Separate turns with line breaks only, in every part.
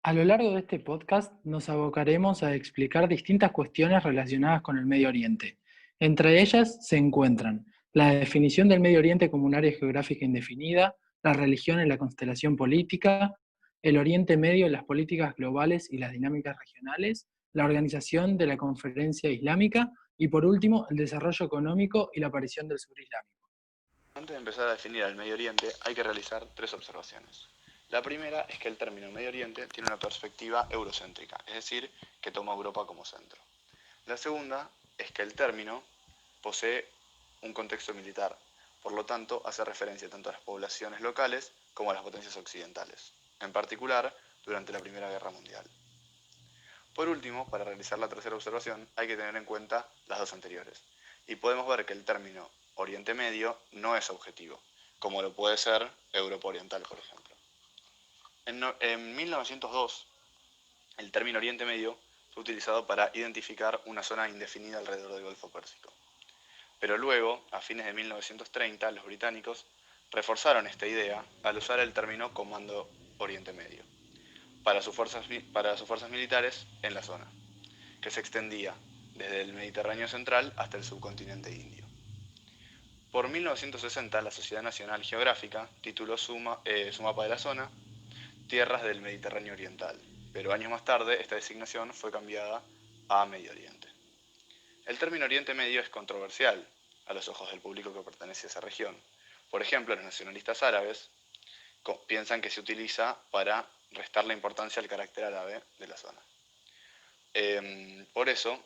A lo largo de este podcast nos abocaremos a explicar distintas cuestiones relacionadas con el Medio Oriente. Entre ellas se encuentran la definición del Medio Oriente como un área geográfica indefinida, la religión en la constelación política, el Oriente Medio en las políticas globales y las dinámicas regionales, la organización de la Conferencia Islámica y, por último, el desarrollo económico y la aparición del sur islámico.
Antes de empezar a definir al Medio Oriente, hay que realizar tres observaciones. La primera es que el término Medio Oriente tiene una perspectiva eurocéntrica, es decir, que toma a Europa como centro. La segunda es que el término posee un contexto militar, por lo tanto hace referencia tanto a las poblaciones locales como a las potencias occidentales, en particular durante la Primera Guerra Mundial. Por último, para realizar la tercera observación hay que tener en cuenta las dos anteriores, y podemos ver que el término Oriente Medio no es objetivo, como lo puede ser Europa Oriental, por ejemplo. En 1902, el término Oriente Medio fue utilizado para identificar una zona indefinida alrededor del Golfo Pérsico. Pero luego, a fines de 1930, los británicos reforzaron esta idea al usar el término Comando Oriente Medio para sus fuerzas militares en la zona, que se extendía desde el Mediterráneo central hasta el subcontinente indio. Por 1960, la Sociedad Nacional Geográfica tituló su mapa de la zona Tierras del Mediterráneo Oriental, pero años más tarde esta designación fue cambiada a Medio Oriente. El término Oriente Medio es controversial a los ojos del público que pertenece a esa región. Por ejemplo, los nacionalistas árabes piensan que se utiliza para restar la importancia al carácter árabe de la zona. Por eso,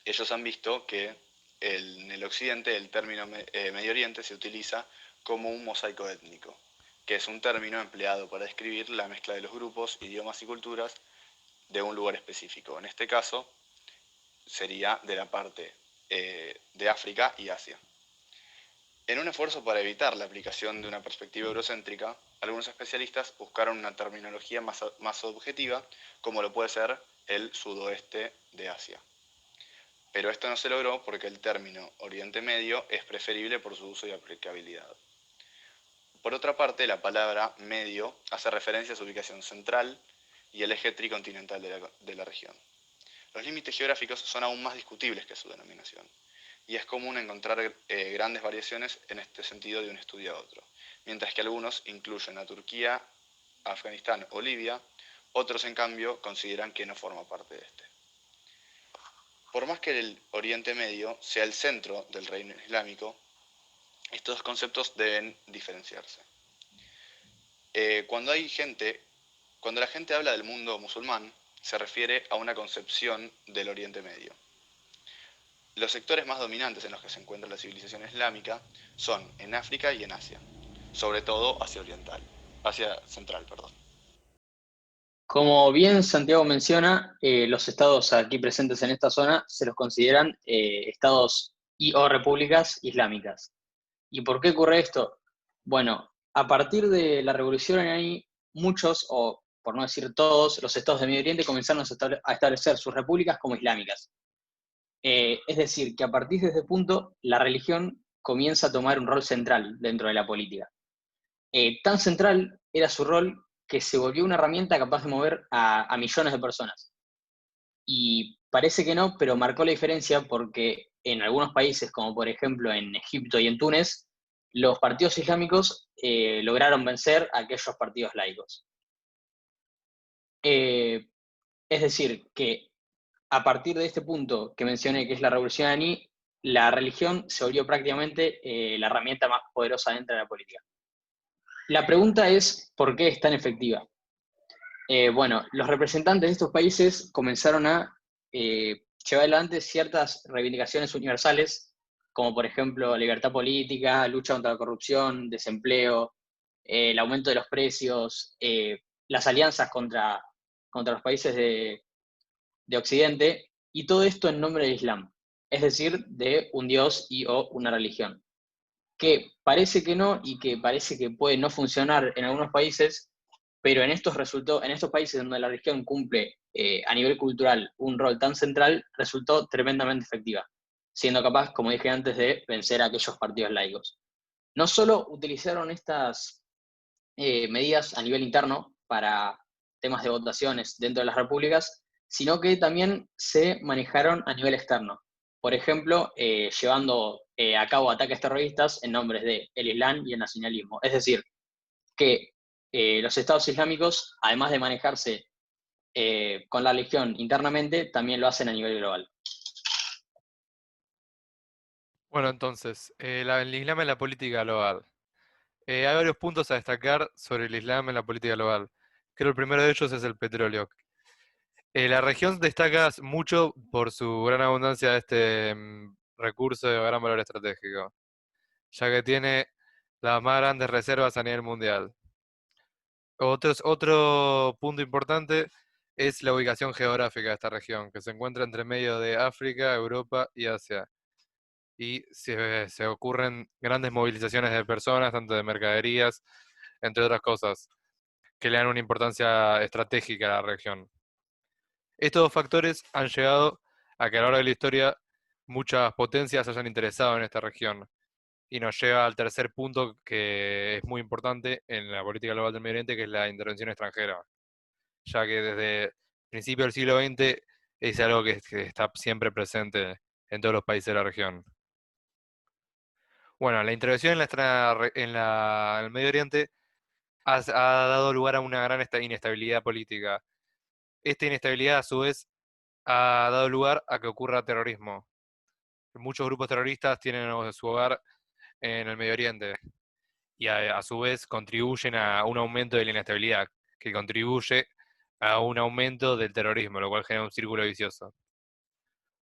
ellos han visto que en el occidente el término Medio Oriente se utiliza como un mosaico étnico, que es un término empleado para describir la mezcla de los grupos, idiomas y culturas de un lugar específico. En este caso sería de la parte de África y Asia. En un esfuerzo para evitar la aplicación de una perspectiva eurocéntrica, algunos especialistas buscaron una terminología más objetiva, como lo puede ser el sudoeste de Asia. Pero esto no se logró porque el término Oriente Medio es preferible por su uso y aplicabilidad. Por otra parte, la palabra medio hace referencia a su ubicación central y el eje tricontinental de la región. Los límites geográficos son aún más discutibles que su denominación, y es común encontrar grandes variaciones en este sentido de un estudio a otro, mientras que algunos incluyen a Turquía, Afganistán o Libia, otros en cambio consideran que no forma parte de este. Por más que el Oriente Medio sea el centro del reino islámico, estos dos conceptos deben diferenciarse. Cuando la gente habla del mundo musulmán, se refiere a una concepción del Oriente Medio. Los sectores más dominantes en los que se encuentra la civilización islámica son en África y en Asia, sobre todo Asia Central, perdón.
Como bien Santiago menciona, los estados aquí presentes en esta zona se los consideran estados y o repúblicas islámicas. ¿Y por qué ocurre esto? Bueno, a partir de la revolución iraní, muchos, o por no decir todos, los estados de Medio Oriente comenzaron a establecer sus repúblicas como islámicas. Es decir, que a partir de este punto, la religión comienza a tomar un rol central dentro de la política. Tan central era su rol que se volvió una herramienta capaz de mover a millones de personas. Y parece que no, pero marcó la diferencia porque en algunos países, como por ejemplo en Egipto y en Túnez, los partidos islámicos lograron vencer a aquellos partidos laicos. Es decir, que a partir de este punto que mencioné, que es la revolución iraní, la religión se volvió prácticamente la herramienta más poderosa dentro de la política. La pregunta es, ¿por qué es tan efectiva? Bueno, los representantes de estos países comenzaron a llevar adelante ciertas reivindicaciones universales, como por ejemplo libertad política, lucha contra la corrupción, desempleo, el aumento de los precios, las alianzas contra los países de Occidente, y todo esto en nombre del Islam, es decir, de un dios y o una religión, que parece que no y que parece que puede no funcionar en algunos países, pero en estos países donde la religión cumple a nivel cultural un rol tan central, resultó tremendamente efectiva, siendo capaz, como dije antes, de vencer a aquellos partidos laicos. No solo utilizaron estas medidas a nivel interno para temas de votaciones dentro de las repúblicas, sino que también se manejaron a nivel externo. Por ejemplo, llevando a cabo ataques terroristas en nombres de el Islam y el nacionalismo. Es decir, que los estados islámicos, además de manejarse con la religión internamente, también lo hacen a nivel global.
Bueno, entonces, el Islam en la política global. Hay varios puntos a destacar sobre el Islam en la política global. Creo que el primero de ellos es el petróleo. La región destaca mucho por su gran abundancia de este recurso de gran valor estratégico, ya que tiene las más grandes reservas a nivel mundial. Otro punto importante es la ubicación geográfica de esta región, que se encuentra entre medio de África, Europa y Asia. Y se ocurren grandes movilizaciones de personas, tanto de mercaderías, entre otras cosas, que le dan una importancia estratégica a la región. Estos dos factores han llevado a que a lo largo de la historia muchas potencias se hayan interesado en esta región. Y nos lleva al tercer punto que es muy importante en la política global del Medio Oriente, que es la intervención extranjera, ya que desde principios del siglo XX es algo que está siempre presente en todos los países de la región. Bueno, la intervención en el Medio Oriente ha dado lugar a una gran inestabilidad política. Esta inestabilidad, a su vez, ha dado lugar a que ocurra terrorismo. Muchos grupos terroristas tienen su hogar en el Medio Oriente y a su vez contribuyen a un aumento de la inestabilidad, que contribuye a un aumento del terrorismo, lo cual genera un círculo vicioso.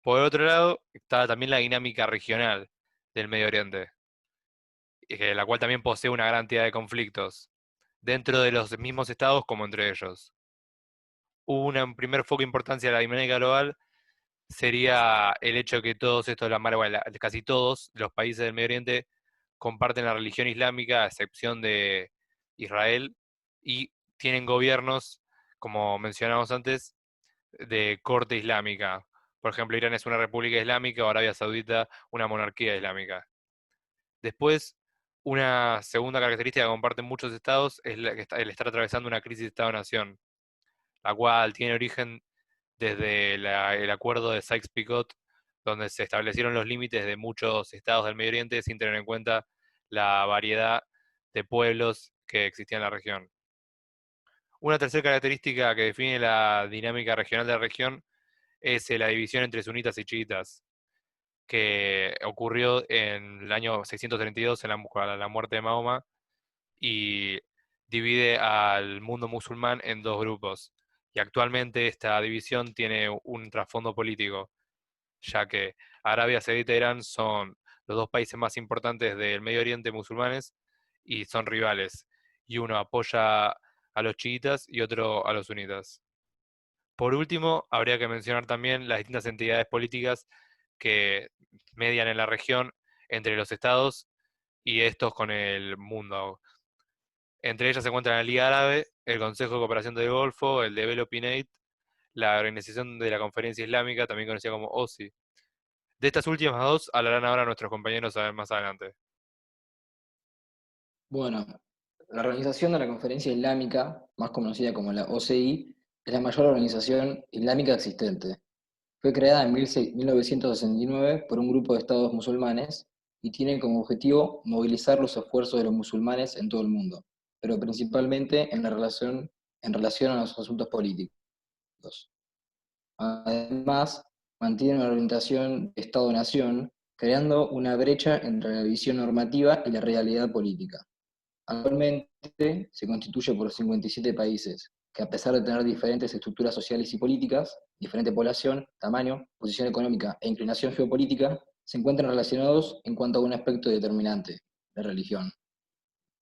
Por otro lado, está también la dinámica regional del Medio Oriente, la cual también posee una gran cantidad de conflictos, dentro de los mismos estados como entre ellos. Un primer foco de importancia de la dinámica global sería el hecho de que todos estos, casi todos los países del Medio Oriente comparten la religión islámica, a excepción de Israel, y tienen gobiernos, como mencionamos antes, de corte islámica. Por ejemplo, Irán es una república islámica o Arabia Saudita una monarquía islámica. Después, una segunda característica que comparten muchos estados es el estar atravesando una crisis de Estado-Nación, la cual tiene origen desde el acuerdo de Sykes-Picot, donde se establecieron los límites de muchos estados del Medio Oriente sin tener en cuenta la variedad de pueblos que existían en la región. Una tercera característica que define la dinámica regional de la región es la división entre sunitas y chiitas, que ocurrió en el año 632 en la muerte de Mahoma y divide al mundo musulmán en dos grupos. Y actualmente esta división tiene un trasfondo político, ya que Arabia Saudita e Irán son los dos países más importantes del Medio Oriente musulmanes y son rivales. Y uno apoya a los chiitas y otro a los sunitas. Por último, habría que mencionar también las distintas entidades políticas que median en la región entre los estados y estos con el mundo. Entre ellas se encuentran la Liga Árabe, el Consejo de Cooperación del Golfo, el Developing Aid, la Organización de la Conferencia Islámica, también conocida como OSI. De estas últimas dos hablarán ahora nuestros compañeros más adelante.
Bueno, la Organización de la Conferencia Islámica, más conocida como la OCI, es la mayor organización islámica existente. Fue creada en 1969 por un grupo de estados musulmanes y tiene como objetivo movilizar los esfuerzos de los musulmanes en todo el mundo, pero principalmente en relación a los asuntos políticos. Además, mantiene una orientación de Estado-Nación, creando una brecha entre la visión normativa y la realidad política. Actualmente se constituye por 57 países, que a pesar de tener diferentes estructuras sociales y políticas, diferente población, tamaño, posición económica e inclinación geopolítica, se encuentran relacionados en cuanto a un aspecto determinante, la religión.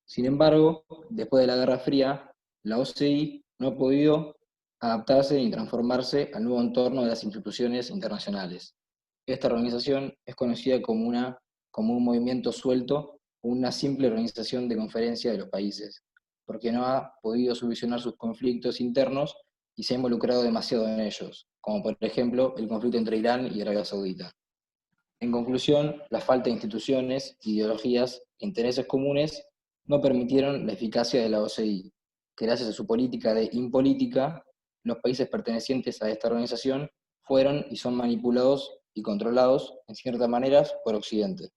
Sin embargo, después de la Guerra Fría, la OCI no ha podido adaptarse ni transformarse al nuevo entorno de las instituciones internacionales. Esta organización es conocida como un movimiento suelto o una simple organización de conferencia de los países, porque no ha podido solucionar sus conflictos internos y se ha involucrado demasiado en ellos, como por ejemplo el conflicto entre Irán y Arabia Saudita. En conclusión, la falta de instituciones, ideologías e intereses comunes no permitieron la eficacia de la OCI, que gracias a su política de impolítica, los países pertenecientes a esta organización fueron y son manipulados y controlados, en ciertas maneras, por Occidente.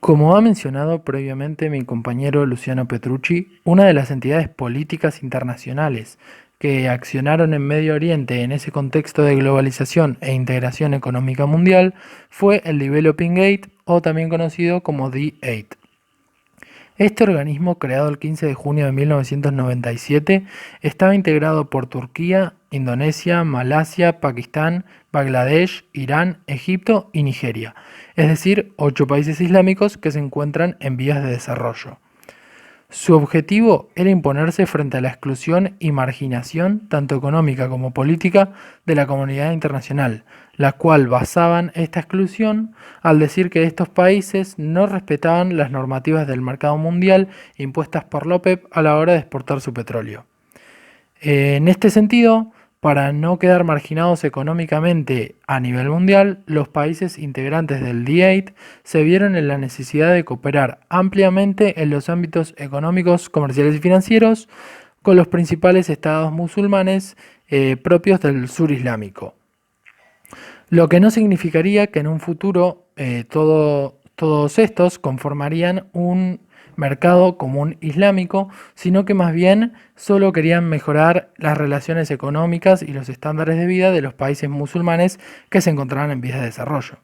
Como ha mencionado previamente mi compañero Luciano Petrucci, una de las entidades políticas internacionales que accionaron en Medio Oriente en ese contexto de globalización e integración económica mundial fue el Developing Aid, o también conocido como D8. Este organismo, creado el 15 de junio de 1997, estaba integrado por Turquía, Indonesia, Malasia, Pakistán, Bangladesh, Irán, Egipto y Nigeria, es decir, 8 países islámicos que se encuentran en vías de desarrollo. Su objetivo era imponerse frente a la exclusión y marginación, tanto económica como política, de la comunidad internacional, la cual basaban esta exclusión al decir que estos países no respetaban las normativas del mercado mundial impuestas por la OPEP a la hora de exportar su petróleo. En este sentido, para no quedar marginados económicamente a nivel mundial, los países integrantes del D8 se vieron en la necesidad de cooperar ampliamente en los ámbitos económicos, comerciales y financieros con los principales estados musulmanes propios del sur islámico. Lo que no significaría que en un futuro todos estos conformarían un mercado común islámico, sino que más bien solo querían mejorar las relaciones económicas y los estándares de vida de los países musulmanes que se encontraban en vías de desarrollo.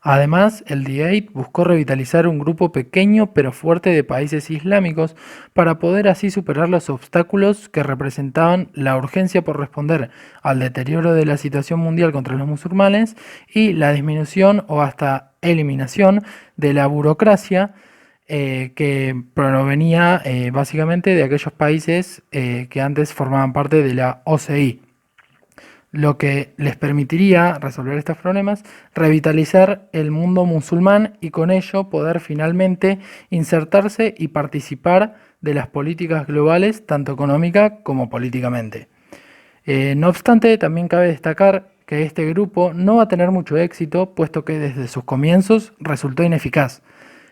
Además, el D8 buscó revitalizar un grupo pequeño pero fuerte de países islámicos para poder así superar los obstáculos que representaban la urgencia por responder al deterioro de la situación mundial contra los musulmanes y la disminución o hasta eliminación de la burocracia que provenía básicamente de aquellos países que antes formaban parte de la OCI, lo que les permitiría resolver estos problemas, revitalizar el mundo musulmán y con ello poder finalmente insertarse y participar de las políticas globales, tanto económica como políticamente. No obstante, también cabe destacar que este grupo no va a tener mucho éxito, puesto que desde sus comienzos resultó ineficaz,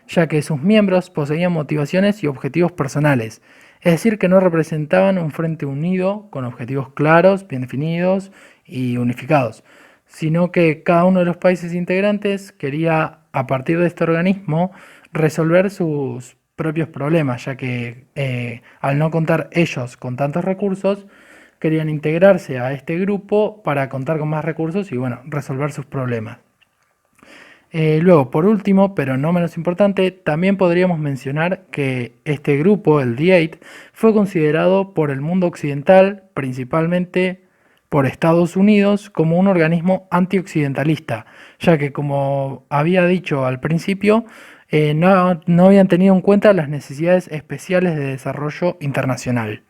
ya que sus miembros poseían motivaciones y objetivos personales, es decir, que no representaban un frente unido con objetivos claros, bien definidos y unificados, sino que cada uno de los países integrantes quería, a partir de este organismo, resolver sus propios problemas, ya que al no contar ellos con tantos recursos, querían integrarse a este grupo para contar con más recursos y, bueno, resolver sus problemas. Luego, por último, pero no menos importante, también podríamos mencionar que este grupo, el D8, fue considerado por el mundo occidental, principalmente por Estados Unidos, como un organismo antioccidentalista, ya que, como había dicho al principio, no habían tenido en cuenta las necesidades especiales de desarrollo internacional.